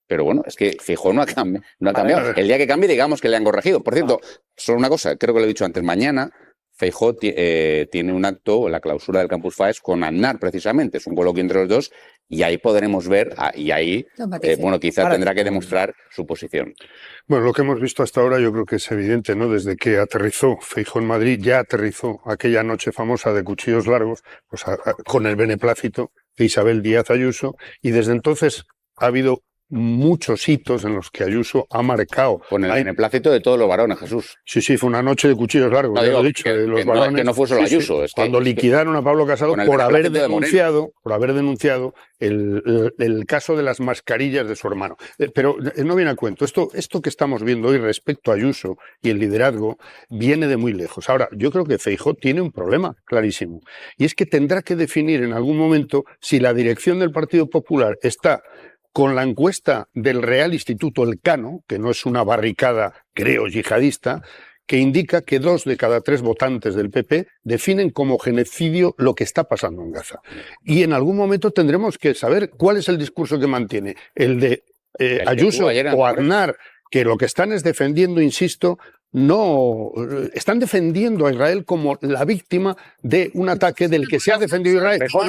Pero bueno, es que Feijóo no ha cambiado. El día que cambie, digamos que le han corregido. Por cierto, solo una cosa, creo que lo he dicho antes, mañana Feijóo tiene un acto, la clausura del Campus FAES, con Aznar, precisamente. Es un coloquio entre los dos y ahí podremos ver, y ahí, quizá tendrá que demostrar su posición. Bueno, lo que hemos visto hasta ahora yo creo que es evidente, ¿no? Desde que aterrizó Feijóo en Madrid, ya aterrizó aquella noche famosa de cuchillos largos, pues con el beneplácito de Isabel Díaz Ayuso, y desde entonces ha habido muchos hitos en los que Ayuso ha marcado. Con el beneplácito de todos los varones, Jesús. Sí, fue una noche de cuchillos largos, no, ya digo, lo he dicho, de los varones. Que no fue solo Ayuso. Es cuando liquidaron a Pablo Casado por haber denunciado el caso de las mascarillas de su hermano. Pero no viene a cuento. Esto que estamos viendo hoy respecto a Ayuso y el liderazgo viene de muy lejos. Ahora, yo creo que Feijóo tiene un problema clarísimo. Y es que tendrá que definir en algún momento si la dirección del Partido Popular está con la encuesta del Real Instituto Elcano, que no es una barricada, creo, yihadista, que indica que 2 de cada 3 votantes del PP definen como genocidio lo que está pasando en Gaza. Y en algún momento tendremos que saber cuál es el discurso que mantiene, el de Ayuso o Aznar, que lo que están es defendiendo, insisto, no están defendiendo a Israel como la víctima de un ataque del que se ha defendido Israel. Feijóo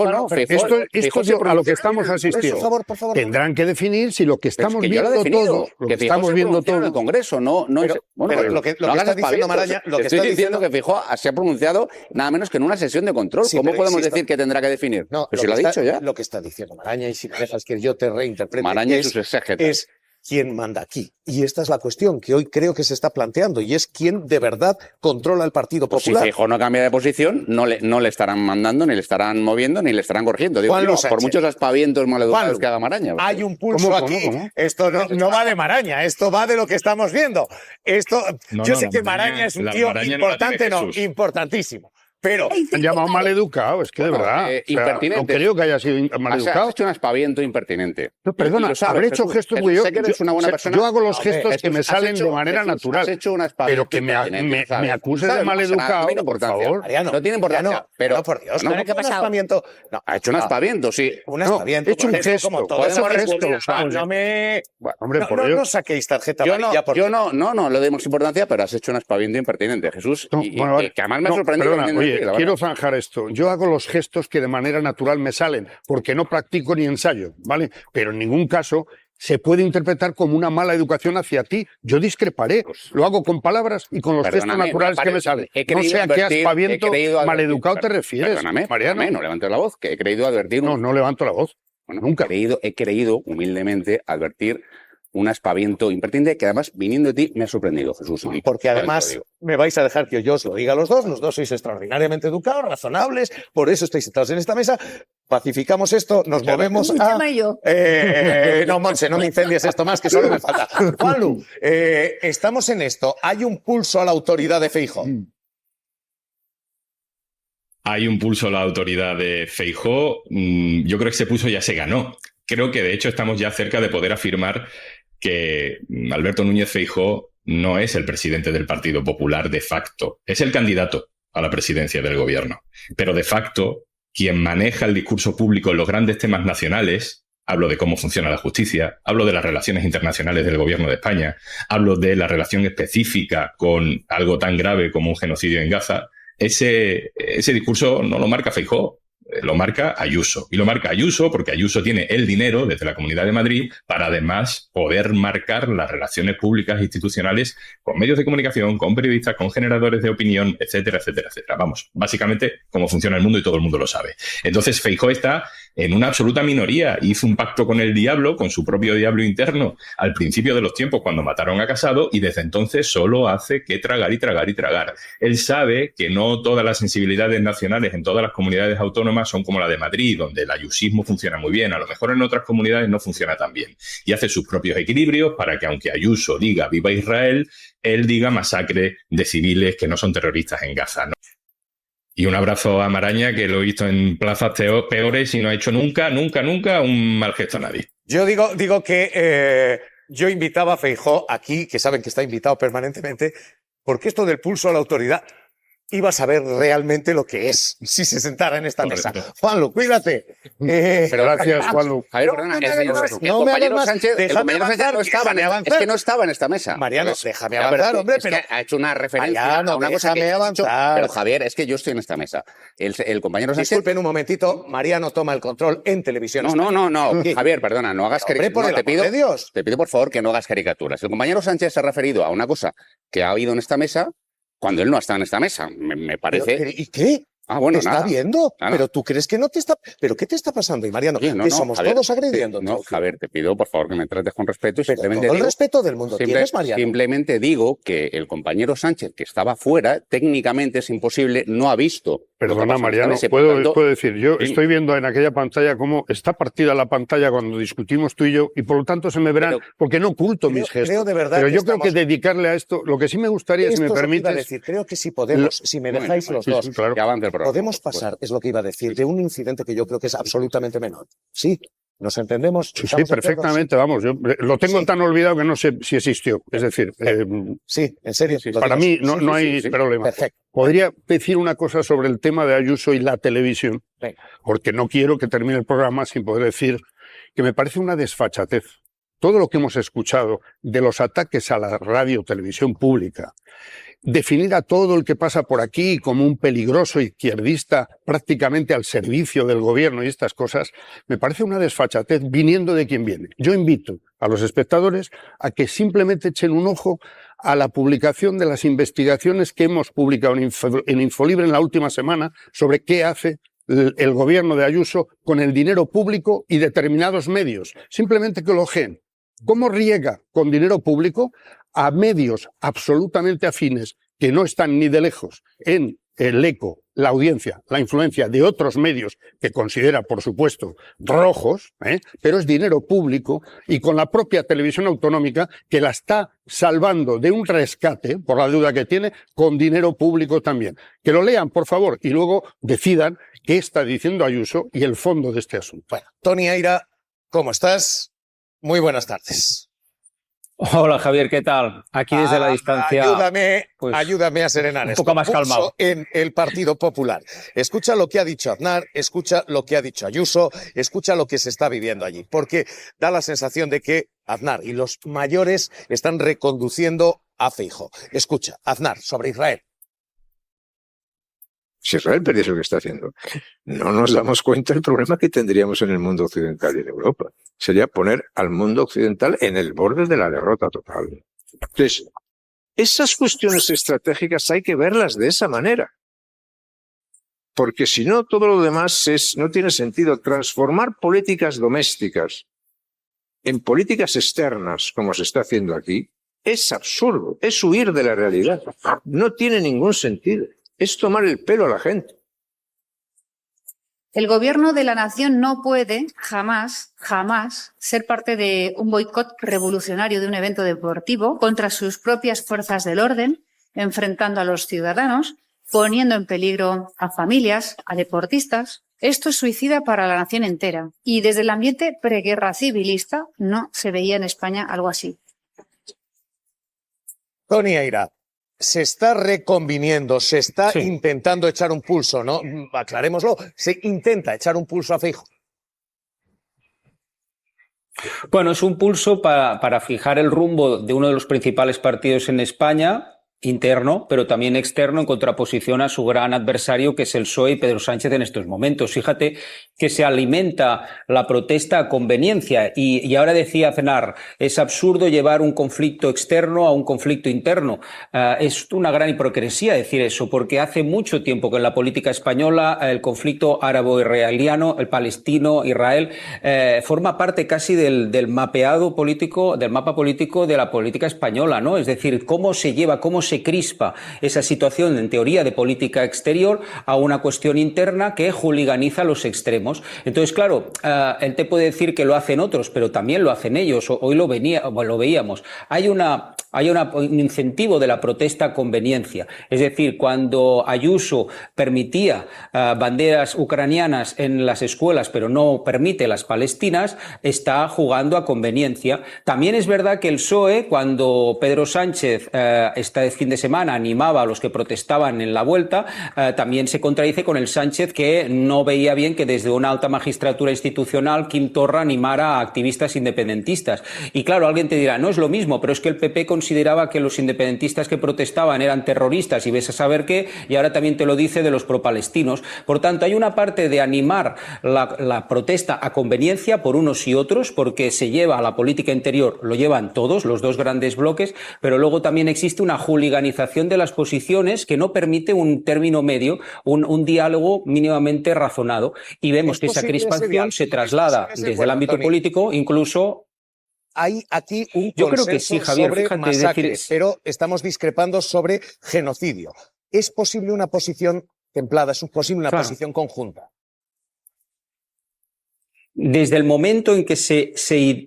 no. Esto es a lo que estamos asistiendo. Por favor. Tendrán que definir si lo que estamos viendo todo, lo que estamos viendo todo en el Congreso, pero lo que está diciendo Maraña, lo que está diciendo que Feijóo se ha pronunciado nada menos que en una sesión de control. Sí, ¿cómo podemos decir que tendrá que definir? No, pero si lo ha dicho ya. Lo que está diciendo Maraña, y si me dejas que yo te reinterprete, Maraña y sus exégetas. Es quién manda aquí. Y esta es la cuestión que hoy creo que se está planteando, y es quién de verdad controla el Partido Popular. Si Feijóo no cambia de posición, no le estarán mandando, ni le estarán moviendo, ni le estarán corrigiendo. Digo, por muchos aspavientos maleducados que haga Maraña. Hay un pulso aquí. ¿Cómo? Esto no va de Maraña, esto va de lo que estamos viendo. Yo sé que Maraña es un tío importante, importantísimo. Pero han llamado maleducado, es que de verdad. Impertinente. No creo que haya sido maleducado. Has hecho un aspaviento impertinente. No, perdona, habré hecho gestos muy yo hago los gestos que me salen de manera natural. Pero que me acuses de maleducado, por favor. No tiene importancia. Pero por Dios, ¿qué ha pasado? Ha hecho un aspaviento, sí. Un aspaviento. He hecho un gesto. Hombre, por Dios. No saquéis tarjeta amarilla. Yo no le demos importancia, pero has hecho un aspaviento impertinente, Jesús. Que además me ha sorprendido. Quiero zanjar esto. Yo hago los gestos que de manera natural me salen, porque no practico ni ensayo, ¿vale? Pero en ningún caso se puede interpretar como una mala educación hacia ti. Yo discreparé. Lo hago con palabras y con los gestos naturales que me salen. No sé a qué aspaviento maleducado te refieres, Mariano. No levantes la voz, que he creído advertir. No levanto la voz. Nunca. He creído humildemente advertir un aspaviento impertinente que además, viniendo de ti, me ha sorprendido, Jesús. Porque además me vais a dejar que yo os lo diga a los dos sois extraordinariamente educados, razonables, por eso estáis sentados en esta mesa, pacificamos esto, nos movemos a... No, Monse, no me incendies esto más, que solo me falta. Juanlu, estamos en esto, hay un pulso a la autoridad de Feijóo. Hay un pulso a la autoridad de Feijóo, yo creo que ese pulso ya se ganó. Creo que de hecho estamos ya cerca de poder afirmar que Alberto Núñez Feijóo no es el presidente del Partido Popular de facto, es el candidato a la presidencia del gobierno. Pero de facto, quien maneja el discurso público en los grandes temas nacionales, hablo de cómo funciona la justicia, hablo de las relaciones internacionales del gobierno de España, hablo de la relación específica con algo tan grave como un genocidio en Gaza, ese discurso no lo marca Feijóo. Lo marca Ayuso. Y lo marca Ayuso porque Ayuso tiene el dinero desde la Comunidad de Madrid para además poder marcar las relaciones públicas e institucionales con medios de comunicación, con periodistas, con generadores de opinión, etcétera, etcétera, etcétera. Vamos, básicamente cómo funciona el mundo y todo el mundo lo sabe. Entonces Feijóo está en una absoluta minoría. Hizo un pacto con el diablo, con su propio diablo interno, al principio de los tiempos cuando mataron a Casado, y desde entonces solo hace que tragar y tragar y tragar. Él sabe que no todas las sensibilidades nacionales en todas las comunidades autónomas son como la de Madrid, donde el ayusismo funciona muy bien. A lo mejor en otras comunidades no funciona tan bien. Y hace sus propios equilibrios para que, aunque Ayuso diga viva Israel, él diga masacre de civiles que no son terroristas en Gaza, ¿no? Y un abrazo a Maraña, que lo he visto en plazas peores y no ha hecho nunca un mal gesto a nadie. Yo digo que yo invitaba a Feijóo aquí, que saben que está invitado permanentemente, porque esto del pulso a la autoridad iba a saber realmente lo que es si se sentara en esta mesa. Juanlu, cuídate. Pero gracias, Juanlu. Javier, perdona, el compañero Sánchez no estaba, es que no estaba en esta mesa. Mariano, déjame avanzar, hombre. Pero ha hecho una referencia a una cosa que avanzar. Pero Javier, es que yo estoy en esta mesa. El compañero Sánchez... Disculpen un momentito, Mariano toma el control en televisión. No, Javier, perdona, no hagas caricaturas. Te pido por favor que no hagas caricaturas. El compañero Sánchez se ha referido a una cosa que ha habido en esta mesa cuando él no ha estado en esta mesa, me parece. ¿Y qué? Bueno, ¿Te está viendo? Nada. Pero tú crees que no te está... ¿Pero qué te está pasando? Y Mariano, que somos Javier, todos agrediendo. No, Javier, te pido por favor que me trates con respeto. Y simplemente todo el respeto del mundo tienes, Mariano. Simplemente digo que el compañero Sánchez, que estaba fuera, técnicamente es imposible, no ha visto. Perdona, Mariano, puedo decir, yo estoy viendo en aquella pantalla cómo está partida la pantalla cuando discutimos tú y yo, y por lo tanto se me verán, porque no oculto mis gestos. Creo de verdad pero yo creo que dedicarle a esto, lo que sí me gustaría, si me permites... Creo que si podemos, si me dejáis los dos, claro. Podemos pasar, es lo que iba a decir, de un incidente que yo creo que es absolutamente menor. Sí, ¿nos entendemos? Sí, perfectamente, vamos, yo lo tengo tan olvidado que no sé si existió. Es decir... sí, en serio. Para mí no hay problema. Perfecto. Podría decir una cosa sobre el tema de Ayuso y la televisión, porque no quiero que termine el programa sin poder decir que me parece una desfachatez. Todo lo que hemos escuchado de los ataques a la radio, televisión pública, definir a todo el que pasa por aquí como un peligroso izquierdista prácticamente al servicio del gobierno y estas cosas, me parece una desfachatez viniendo de quien viene. Yo invito a los espectadores a que simplemente echen un ojo a la publicación de las investigaciones que hemos publicado en Infolibre en la última semana sobre qué hace el gobierno de Ayuso con el dinero público y determinados medios. Simplemente que lo ojeen. ¿Cómo riega con dinero público a medios absolutamente afines que no están ni de lejos en el eco, la audiencia, la influencia de otros medios que considera, por supuesto, rojos, pero es dinero público, y con la propia televisión autonómica que la está salvando de un rescate por la deuda que tiene con dinero público también? Que lo lean, por favor, y luego decidan qué está diciendo Ayuso y el fondo de este asunto. Bueno, Toni Aira, ¿cómo estás? Muy buenas tardes. Hola Javier, ¿qué tal? Aquí desde la distancia. Ayúdame a serenar esto. Un poco más calmado. En el Partido Popular. Escucha lo que ha dicho Aznar, escucha lo que ha dicho Ayuso, escucha lo que se está viviendo allí. Porque da la sensación de que Aznar y los mayores están reconduciendo a Feijóo. Escucha, Aznar, sobre Israel. Si Israel perdiese lo que está haciendo, no nos damos cuenta del problema que tendríamos en el mundo occidental y en Europa. Sería poner al mundo occidental en el borde de la derrota total. Entonces, esas cuestiones estratégicas hay que verlas de esa manera. Porque si no, todo lo demás no tiene sentido. Transformar políticas domésticas en políticas externas, como se está haciendo aquí, es absurdo, es huir de la realidad. No tiene ningún sentido. Es tomar el pelo a la gente. El gobierno de la nación no puede jamás ser parte de un boicot revolucionario de un evento deportivo contra sus propias fuerzas del orden, enfrentando a los ciudadanos, poniendo en peligro a familias, a deportistas. Esto es suicida para la nación entera. Y desde el ambiente preguerra civilista no se veía en España algo así. Toni Aira. Se está reconviniendo, se está intentando echar un pulso, ¿no? Aclarémoslo, se intenta echar un pulso a Feijóo. Bueno, es un pulso para fijar el rumbo de uno de los principales partidos en España, interno, pero también externo, en contraposición a su gran adversario, que es el PSOE y Pedro Sánchez en estos momentos. Fíjate que se alimenta la protesta a conveniencia. Y ahora decía Aznar, es absurdo llevar un conflicto externo a un conflicto interno. Es una gran hipocresía decir eso, porque hace mucho tiempo que en la política española el conflicto árabo-israeliano, el palestino-Israel, forma parte casi del mapeado político, del mapa político de la política española, ¿no? Es decir, cómo se lleva, cómo se crispa esa situación en teoría de política exterior a una cuestión interna que hooliganiza los extremos. Entonces, claro, él te puede decir que lo hacen otros, pero también lo hacen ellos. Hoy lo veíamos. Hay una haya un incentivo de la protesta a conveniencia. Es decir, cuando Ayuso permitía banderas ucranianas en las escuelas, pero no permite las palestinas, está jugando a conveniencia. También es verdad que el PSOE, cuando Pedro Sánchez este fin de semana animaba a los que protestaban en la vuelta, también se contradice con el Sánchez que no veía bien que desde una alta magistratura institucional Quim Torra animara a activistas independentistas. Y claro, alguien te dirá, no es lo mismo, pero es que el PP consideraba que los independentistas que protestaban eran terroristas y ves a saber qué, y ahora también te lo dice de los propalestinos. Por tanto, hay una parte de animar la protesta a conveniencia por unos y otros, porque se lleva a la política interior, lo llevan todos, los dos grandes bloques, pero luego también existe una hooliganización de las posiciones que no permite un término medio, un diálogo mínimamente razonado. Y vemos que esa crispación se traslada desde el ámbito político, incluso... Hay aquí un Yo creo que sí, Javier, sobre fíjate, masacre, pero estamos discrepando sobre genocidio. ¿Es posible una posición templada? ¿Es posible una posición conjunta? Desde el momento en que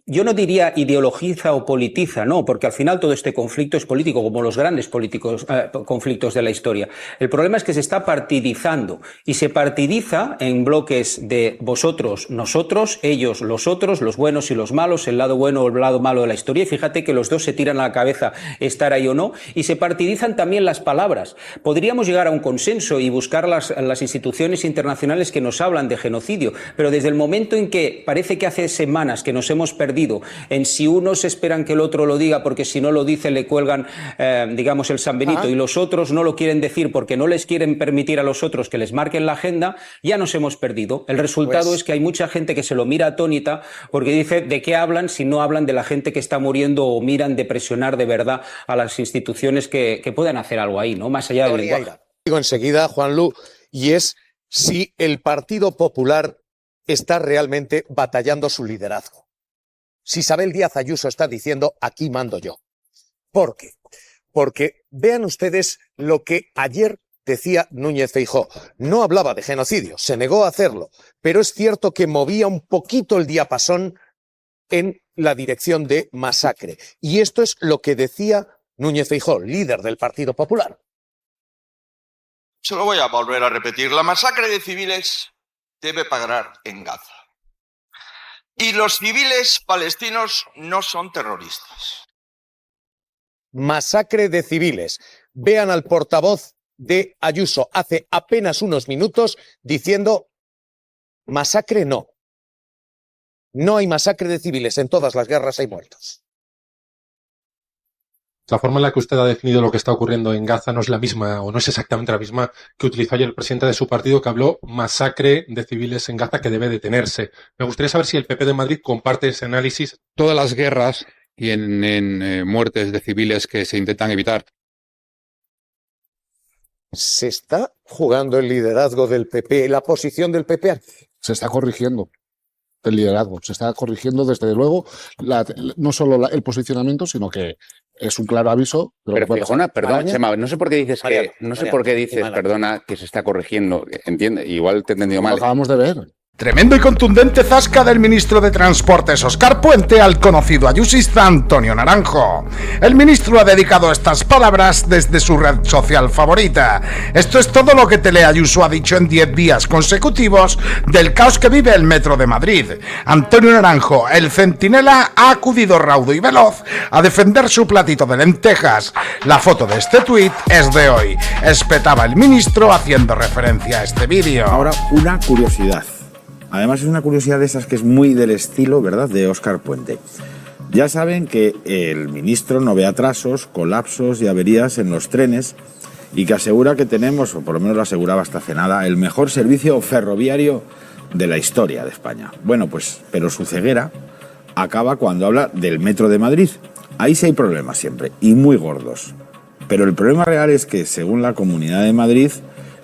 yo no diría ideologiza o politiza, no, porque al final todo este conflicto es político, como los grandes conflictos de la historia. El problema es que se está partidizando, y se partidiza en bloques de vosotros, nosotros, ellos, los otros, los buenos y los malos, el lado bueno o el lado malo de la historia, y fíjate que los dos se tiran a la cabeza estar ahí o no, y se partidizan también las palabras. Podríamos llegar a un consenso y buscar las instituciones internacionales que nos hablan de genocidio, pero desde el momento en que parece que hace semanas que nos hemos perdido en si unos esperan que el otro lo diga porque si no lo dice le cuelgan, digamos, el San Benito, y los otros no lo quieren decir porque no les quieren permitir a los otros que les marquen la agenda, ya nos hemos perdido. El resultado es que hay mucha gente que se lo mira atónita porque dice, ¿de qué hablan si no hablan de la gente que está muriendo, o miran de presionar de verdad a las instituciones que puedan hacer algo ahí, ¿no? Más allá del lenguaje. Digo enseguida, Juanlu, y es si el Partido Popular está realmente batallando su liderazgo. Si Isabel Díaz Ayuso está diciendo, aquí mando yo. ¿Por qué? Porque vean ustedes lo que ayer decía Núñez Feijóo. No hablaba de genocidio, se negó a hacerlo, pero es cierto que movía un poquito el diapasón en la dirección de masacre. Y esto es lo que decía Núñez Feijóo, líder del Partido Popular. Se lo voy a volver a repetir. La masacre de civiles debe parar en Gaza. Y los civiles palestinos no son terroristas. Masacre de civiles. Vean al portavoz de Ayuso hace apenas unos minutos diciendo masacre no. No hay masacre de civiles. En todas las guerras hay muertos. La forma en la que usted ha definido lo que está ocurriendo en Gaza no es la misma, o no es exactamente la misma que utilizó ayer el presidente de su partido, que habló masacre de civiles en Gaza que debe detenerse. Me gustaría saber si el PP de Madrid comparte ese análisis. Todas las guerras tienen muertes de civiles que se intentan evitar. ¿Se está jugando el liderazgo del PP, la posición del PP? Se está corrigiendo el liderazgo, se está corrigiendo desde luego no solo el posicionamiento, sino que es un claro aviso. Pero Fijona, perdón, Chema, no sé por qué dices perdona, que se está corrigiendo. Entiende, igual te he entendido mal. Lo acabamos de ver. Tremendo y contundente zasca del ministro de Transportes Óscar Puente al conocido ayusista Antonio Naranjo. El ministro ha dedicado estas palabras desde su red social favorita. Esto es todo lo que Teleayuso ha dicho en 10 días consecutivos del caos que vive el metro de Madrid. Antonio Naranjo, el centinela, ha acudido raudo y veloz a defender su platito de lentejas. La foto de este tuit es de hoy. Espetaba el ministro haciendo referencia a este vídeo. Ahora, una curiosidad. Además es una curiosidad de esas que es muy del estilo, ¿verdad?, de Óscar Puente. Ya saben que el ministro no ve atrasos, colapsos y averías en los trenes y que asegura que tenemos, o por lo menos lo aseguraba hasta hace nada, el mejor servicio ferroviario de la historia de España. Bueno, pues, pero su ceguera acaba cuando habla del Metro de Madrid. Ahí sí hay problemas siempre, y muy gordos. Pero el problema real es que, según la Comunidad de Madrid,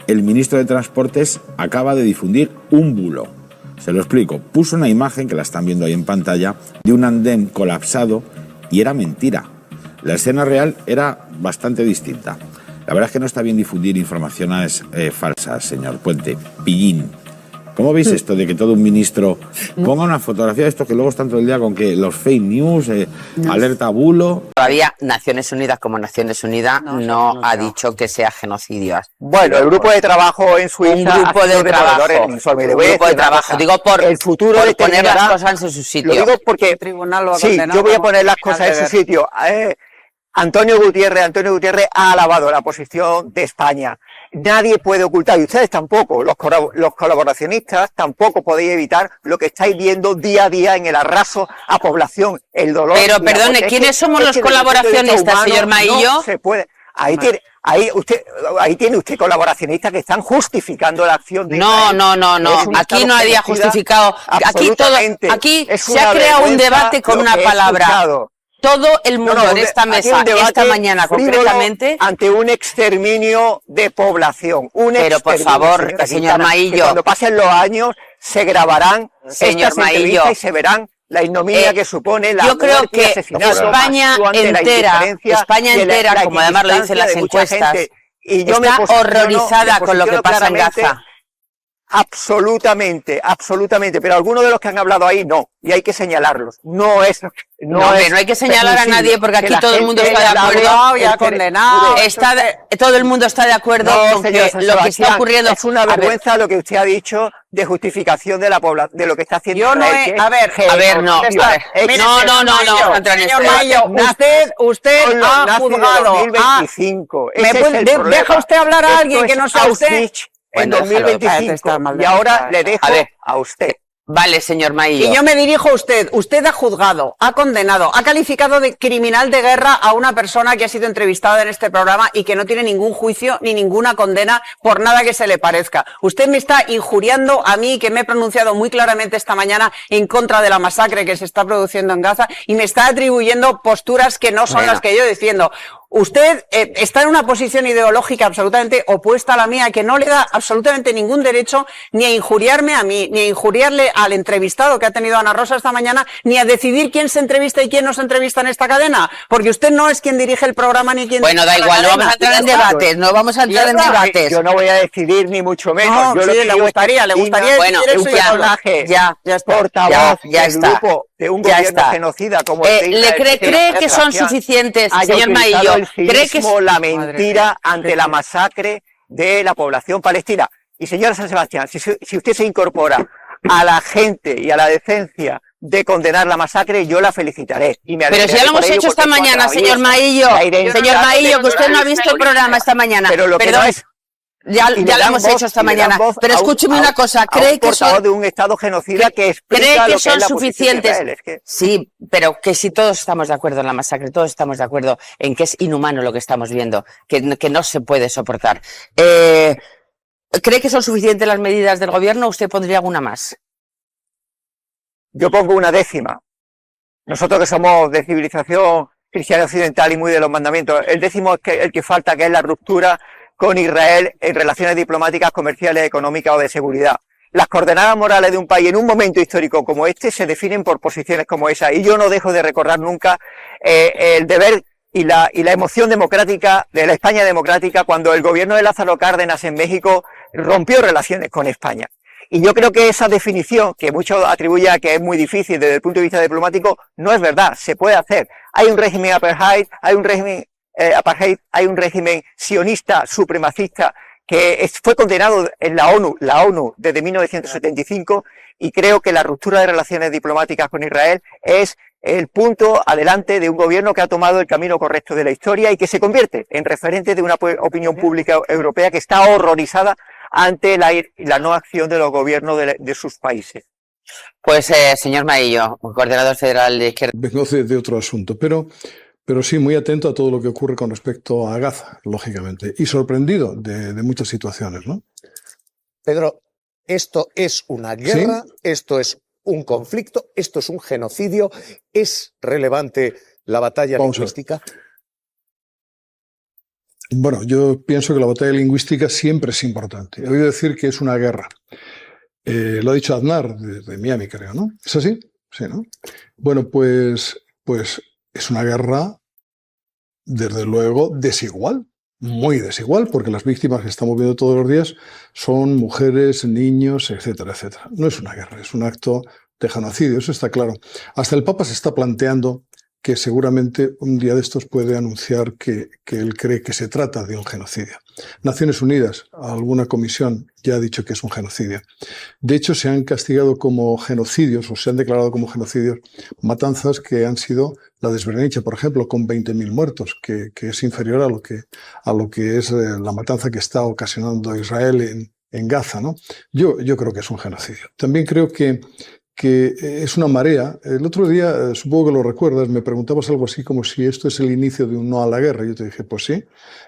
el ministro de Transportes acaba de difundir un bulo. Se lo explico. Puso una imagen, que la están viendo ahí en pantalla, de un andén colapsado y era mentira. La escena real era bastante distinta. La verdad es que no está bien difundir informaciones falsas, señor Puente. Pillín. ¿Cómo veis esto de que todo un ministro ponga una fotografía de esto que luego están todo el día con que los fake news, alerta bulo? Todavía Naciones Unidas como Naciones Unidas no ha dicho que sea genocidio. Bueno, el grupo de trabajo en Suiza... Un grupo de trabajo. Digo por el futuro por poner las cosas en su sitio. Lo digo porque el tribunal lo ha condenado. Yo voy a poner las cosas en su sitio. Antonio Gutiérrez ha alabado la posición de España. Nadie puede ocultar, y ustedes tampoco, los colaboracionistas tampoco podéis evitar lo que estáis viendo día a día en el arraso a población, el dolor. Pero perdone, ¿quiénes somos los colaboracionistas, señor Maillo? No se puede. Ahí tiene usted colaboracionistas que están justificando la acción de Israel. No. Aquí no había justificado. Aquí se ha creado un debate con una palabra. Todo el mundo en esta mesa, esta mañana concretamente, ante un exterminio de población. Pero por favor, señor Maillo, cuando pasen los años se grabarán estas entrevistas y se verán la ignominia que supone la yo creo que España entera, como además lo dicen las encuestas, está horrorizada con lo que pasa en Gaza. Absolutamente, pero algunos de los que han hablado ahí no, y hay que señalarlos. No hay que señalar a nadie porque aquí todo el mundo está de acuerdo, ya condenado. Todo el mundo está de acuerdo con que lo que está ocurriendo es una vergüenza lo que usted ha dicho de justificación de la población, de lo que está haciendo. Yo no he, a ver, no. Señor Maillo, usted ha juzgado. Deja usted hablar a alguien que no sea usted. En 2025, y ahora le dejo a usted. Vale, señor Maillo. Y yo me dirijo a usted. Usted ha juzgado, ha condenado, ha calificado de criminal de guerra a una persona que ha sido entrevistada en este programa y que no tiene ningún juicio ni ninguna condena por nada que se le parezca. Usted me está injuriando a mí, que me he pronunciado muy claramente esta mañana en contra de la masacre que se está produciendo en Gaza, y me está atribuyendo posturas que no son las que yo defiendo. Usted está en una posición ideológica absolutamente opuesta a la mía, que no le da absolutamente ningún derecho ni a injuriarme a mí, ni a injuriarle al entrevistado que ha tenido Ana Rosa esta mañana, ni a decidir quién se entrevista y quién no se entrevista en esta cadena, porque usted no es quien dirige el programa ni quien... Bueno, da igual, no vamos a entrar en debates, no vamos a entrar en debates. Yo no voy a decidir ni mucho menos. No, le gustaría bueno, ya portavoz del grupo de un gobierno genocida como el de Israel. ¿Cree que son suficientes, señor Maillo? ¿Cree que es la mentira ante la masacre de la población palestina? Y señora San Sebastián, si usted se incorpora a la gente y a la decencia de condenar la masacre, yo la felicitaré. Pero si ya lo hemos hecho esta mañana, señor Maillo. Señor Maillo, que usted no ha visto el programa esta mañana. Pero lo que no es... Ya lo hemos hecho esta mañana. Pero escúcheme una cosa, ¿cree que son de un estado genocida que explica que son suficientes? Sí, pero que si todos estamos de acuerdo en la masacre, todos estamos de acuerdo en que es inhumano lo que estamos viendo, que no se puede soportar. ¿Cree que son suficientes las medidas del gobierno o usted pondría alguna más? Yo pongo una décima. Nosotros que somos de civilización cristiana occidental y muy de los mandamientos, el décimo es el que falta, que es la ruptura con Israel en relaciones diplomáticas, comerciales, económicas o de seguridad. Las coordenadas morales de un país en un momento histórico como este se definen por posiciones como esa, y yo no dejo de recordar nunca el deber y la emoción democrática de la España democrática cuando el gobierno de Lázaro Cárdenas en México rompió relaciones con España. Y yo creo que esa definición, que muchos atribuyen a que es muy difícil desde el punto de vista diplomático, no es verdad, se puede hacer. Hay un régimen apartheid, hay un régimen sionista supremacista que fue condenado en la ONU desde 1975, y creo que la ruptura de relaciones diplomáticas con Israel es el punto adelante de un gobierno que ha tomado el camino correcto de la historia y que se convierte en referente de una opinión pública europea que está horrorizada ante la no acción de los gobiernos de sus países. Pues, señor Maillo, coordinador federal de izquierda. Vengo de otro asunto, pero sí muy atento a todo lo que ocurre con respecto a Gaza, lógicamente, y sorprendido de muchas situaciones, ¿no? Pedro, esto es una guerra, ¿sí? Esto es un conflicto, esto es un genocidio. ¿Es relevante la batalla lingüística? Bueno, yo pienso que la batalla lingüística siempre es importante. He oído decir que es una guerra. Lo ha dicho Aznar, de Miami, creo, ¿no? ¿Es así? Sí, ¿no? Bueno, pues es una guerra, desde luego, desigual. muy desigual, porque las víctimas que estamos viendo todos los días son mujeres, niños, etcétera, etcétera. No es una guerra, es un acto de genocidio, eso está claro. Hasta el Papa se está planteando que seguramente un día de estos puede anunciar que él cree que se trata de un genocidio. Naciones Unidas, alguna comisión ya ha dicho que es un genocidio. De hecho, se han castigado como genocidios, o se han declarado como genocidios, matanzas que han sido la de Srebrenica, por ejemplo, con 20.000 muertos, que es inferior a lo que es la matanza que está ocasionando Israel en Gaza, ¿no? Yo creo que es un genocidio. También creo que es una marea. El otro día, supongo que lo recuerdas, me preguntabas algo así como si esto es el inicio de un no a la guerra. Yo te dije, pues sí,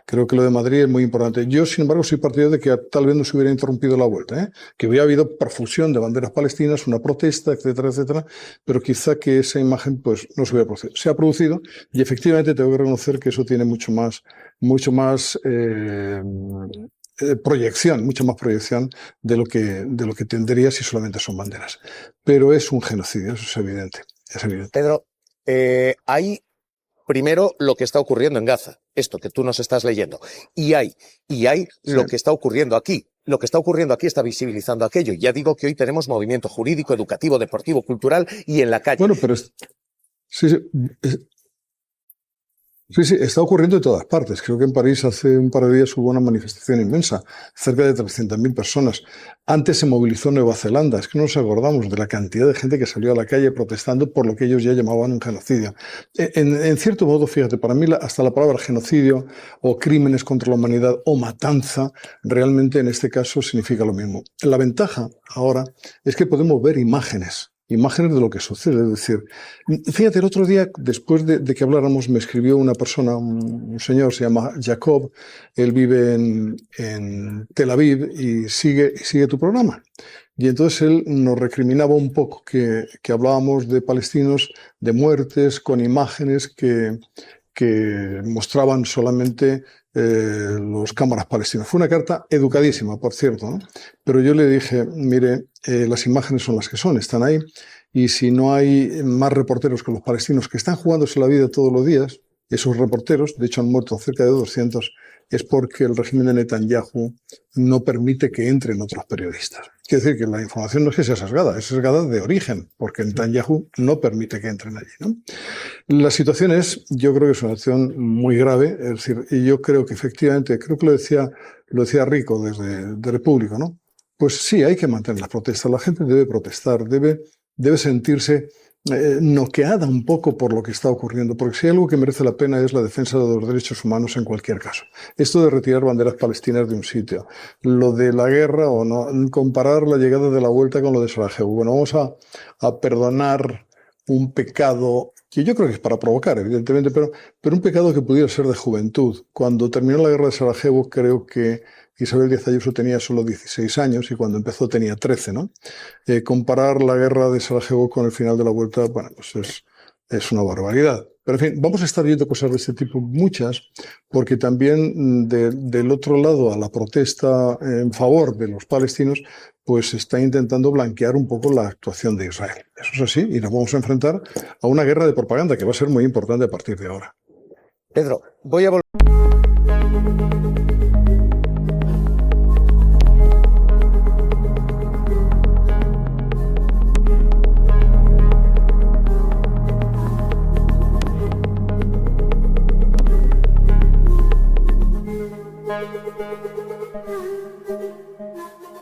creo que lo de Madrid es muy importante. Yo, sin embargo, soy partidario de que tal vez no se hubiera interrumpido la vuelta, que hubiera habido profusión de banderas palestinas, una protesta, etcétera, etcétera, pero quizá que esa imagen pues no se hubiera producido. Se ha producido y efectivamente tengo que reconocer que eso tiene mucho más proyección, mucha más proyección de lo que tendría si solamente son banderas. Pero es un genocidio, eso es evidente. Pedro, hay primero lo que está ocurriendo en Gaza, esto que tú nos estás leyendo, y hay lo que está ocurriendo aquí. Lo que está ocurriendo aquí está visibilizando aquello. Ya digo que hoy tenemos movimiento jurídico, educativo, deportivo, cultural y en la calle. Bueno, pero Sí, está ocurriendo en todas partes. Creo que en París hace un par de días hubo una manifestación inmensa, cerca de 300.000 personas. Antes se movilizó Nueva Zelanda. Es que no nos acordamos de la cantidad de gente que salió a la calle protestando por lo que ellos ya llamaban un genocidio. En cierto modo, fíjate, para mí hasta la palabra genocidio o crímenes contra la humanidad o matanza realmente en este caso significa lo mismo. La ventaja ahora es que podemos ver imágenes de lo que sucede. Es decir, fíjate, el otro día, después de que habláramos, me escribió una persona, un señor, se llama Jacob, él vive en Tel Aviv y sigue tu programa. Y entonces él nos recriminaba un poco que hablábamos de palestinos, de muertes, con imágenes que mostraban solamente los cámaras palestinos. Fue una carta educadísima, por cierto, ¿no? Pero yo le dije, mire, las imágenes son las que son, están ahí, y si no hay más reporteros que los palestinos que están jugándose la vida todos los días, esos reporteros, de hecho han muerto cerca de 200, es porque el régimen de Netanyahu no permite que entren otros periodistas. Quiere decir que la información no es que sea sesgada, es sesgada de origen, porque Netanyahu no permite que entren allí, ¿no? La situación yo creo que es una situación muy grave, es decir, y yo creo que efectivamente, creo que lo decía Rico de República, ¿no? Pues sí, hay que mantener las protestas, la gente debe protestar, debe sentirse noqueada un poco por lo que está ocurriendo, porque si hay algo que merece la pena es la defensa de los derechos humanos en cualquier caso. Esto de retirar banderas palestinas de un sitio, lo de la guerra o no, comparar la llegada de la vuelta con lo de Sarajevo. Bueno, vamos a perdonar un pecado que yo creo que es para provocar, evidentemente, pero un pecado que pudiera ser de juventud. Cuando terminó la guerra de Sarajevo, creo que Isabel Díaz Ayuso tenía solo 16 años y cuando empezó tenía 13, ¿no? Comparar la guerra de Sarajevo con el final de la vuelta, bueno, pues es una barbaridad. Pero en fin, vamos a estar viendo cosas de este tipo, muchas, porque también del otro lado a la protesta en favor de los palestinos, pues se está intentando blanquear un poco la actuación de Israel. Eso es así, y nos vamos a enfrentar a una guerra de propaganda que va a ser muy importante a partir de ahora. Pedro, voy a volver.